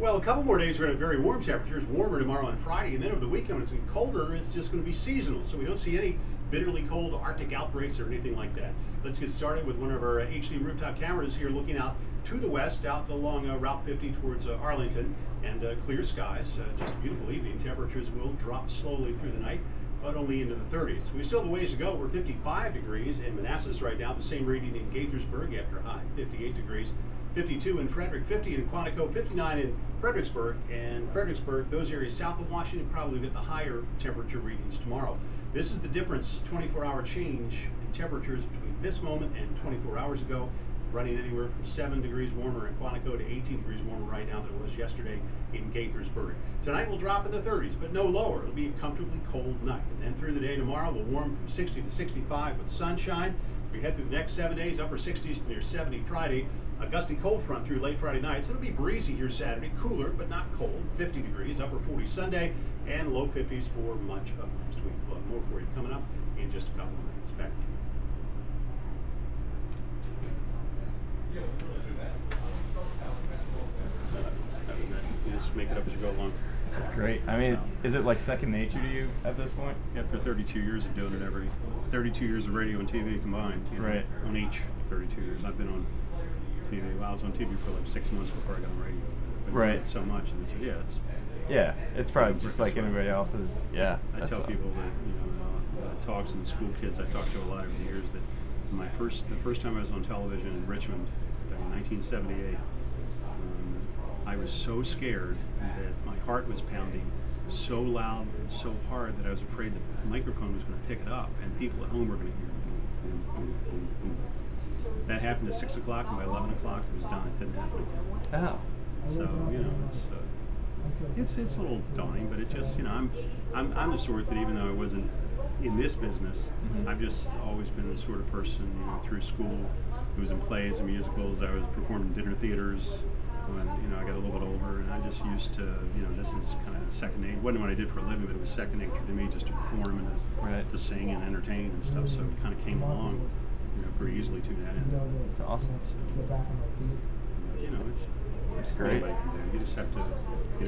Well, a couple more days we're going to have very warm temperatures, warmer tomorrow and Friday, and then over the weekend when it's going to be colder, it's just going to be seasonal. So we don't see any bitterly cold Arctic outbreaks or anything like that. Let's get started with one of our HD rooftop cameras here looking out to the west, out along Route 50 towards Arlington, and clear skies. Just a beautiful evening. Temperatures will drop slowly through the night, but only into the 30s. We still have a ways to go. We're 55 degrees in Manassas right now, the same reading in Gaithersburg after a high, 58 degrees. 52 in Frederick, 50 in Quantico, 59 in Fredericksburg. And Fredericksburg, those areas south of Washington, probably get the higher temperature readings tomorrow. This is the difference, 24-hour change in temperatures between this moment and 24 hours ago, running anywhere from 7 degrees warmer in Quantico to 18 degrees warmer right now than it was yesterday in Gaithersburg. Tonight will drop in the 30s, but no lower. It'll be a comfortably cold night. And then through the day tomorrow, we'll warm from 60 to 65 with sunshine. We head through the next 7 days, upper 60s near 70 Friday. A gusty cold front through late Friday night, so it'll be breezy here Saturday, cooler but not cold, 50 degrees, upper 40 Sunday, and low 50s for much of next week. We'll have more for you coming up in just a couple of minutes. Back to you. You just make it up as you go along. That's great. I mean, is it like second nature to you at this point? After 32 years of doing it 32 years of radio and TV combined, you know, right? On each 32 years. I've been on TV. Well, I was on TV for like 6 months before I got on radio. But right. So much, and it's probably just like anybody else's. Yeah. I tell people that talks and school kids I talked to a lot over the years that the first time I was on television in Richmond back in 1978, I was so scared that my heart was pounding so loud and so hard that I was afraid the microphone was going to pick it up and people at home were going to hear it. Boom, boom, boom, boom. That happened at 6 o'clock, and by 11 o'clock it was done. It didn't happen again. Oh. So it's a little daunting, but it just I'm the sort that even though I wasn't in this business, I've just always been the sort of person through school who was in plays and musicals. I was performing in dinner theaters when I got a little bit older, and I just used to this is kind of second nature. It wasn't what I did for a living, but it was second nature to me just to perform and to sing and entertain and stuff. So it kind of came along pretty easily to that end. That's awesome. So, it's great. Anybody can do. You just have to,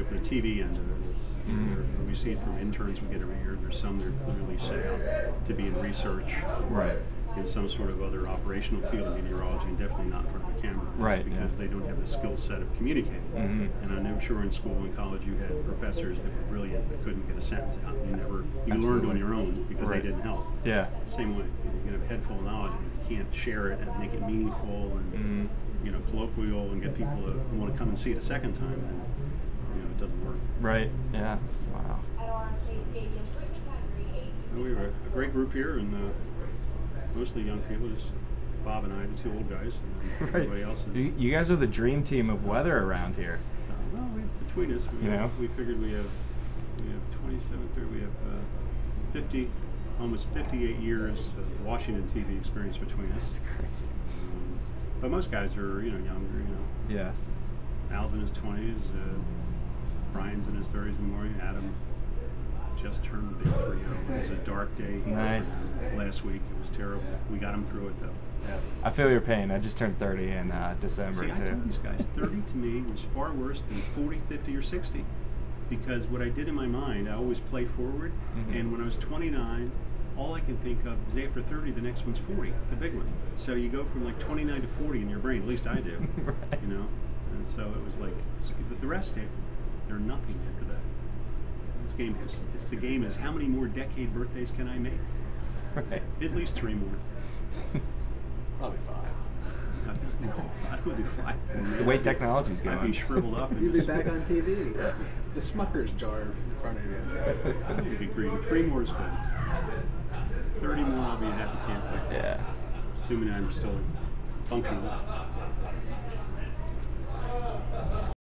for the TV end of it, we see it from interns we get every year. There's some that are clearly set out to be in research, right, in some sort of other operational field of meteorology, and definitely not in front of a camera, right? Because they don't have the skill set of communicating. And I'm sure in school and college you had professors that were brilliant but couldn't get a sentence out. You learned on your own because they didn't help. Yeah. Same way. You have a head full of knowledge, and if you can't share it and make it meaningful and colloquial and get people to want to come and see it a second time, then it doesn't work. Right. Yeah. Wow. We were a great group here, and mostly young people. Just Bob and I, the two old guys, and everybody else is. You guys are the dream team of weather around here. Well, between us, we figured we have 27, 30, we have 50, almost 58 years of Washington TV experience between us. But most guys are, younger, Yeah. Al's in his 20s, Brian's in his 30s and more. Adam just turned the big 30. It was a dark day last week. It was terrible. We got him through it, though. Yeah. I feel your pain. I just turned 30 in December, too. I told these guys, 30 to me was far worse than 40, 50, or 60. Because what I did in my mind, I always play forward, and when I was 29, all I can think of is after 30, the next one's 40, the big one. So you go from like 29 to 40 in your brain, at least I do, right. And so it was like, the rest, they're nothing after that. The game is how many more decade birthdays can I make? Right. At least 3 more. Probably 5. No, I would do 5. The way technology's going. I'd be shriveled up. You'd be back on TV. The Smucker's jar in front of you. I would be greedy. 3 more is good. 30 more, I'll be a happy camper. Yeah. Assuming I'm still functional.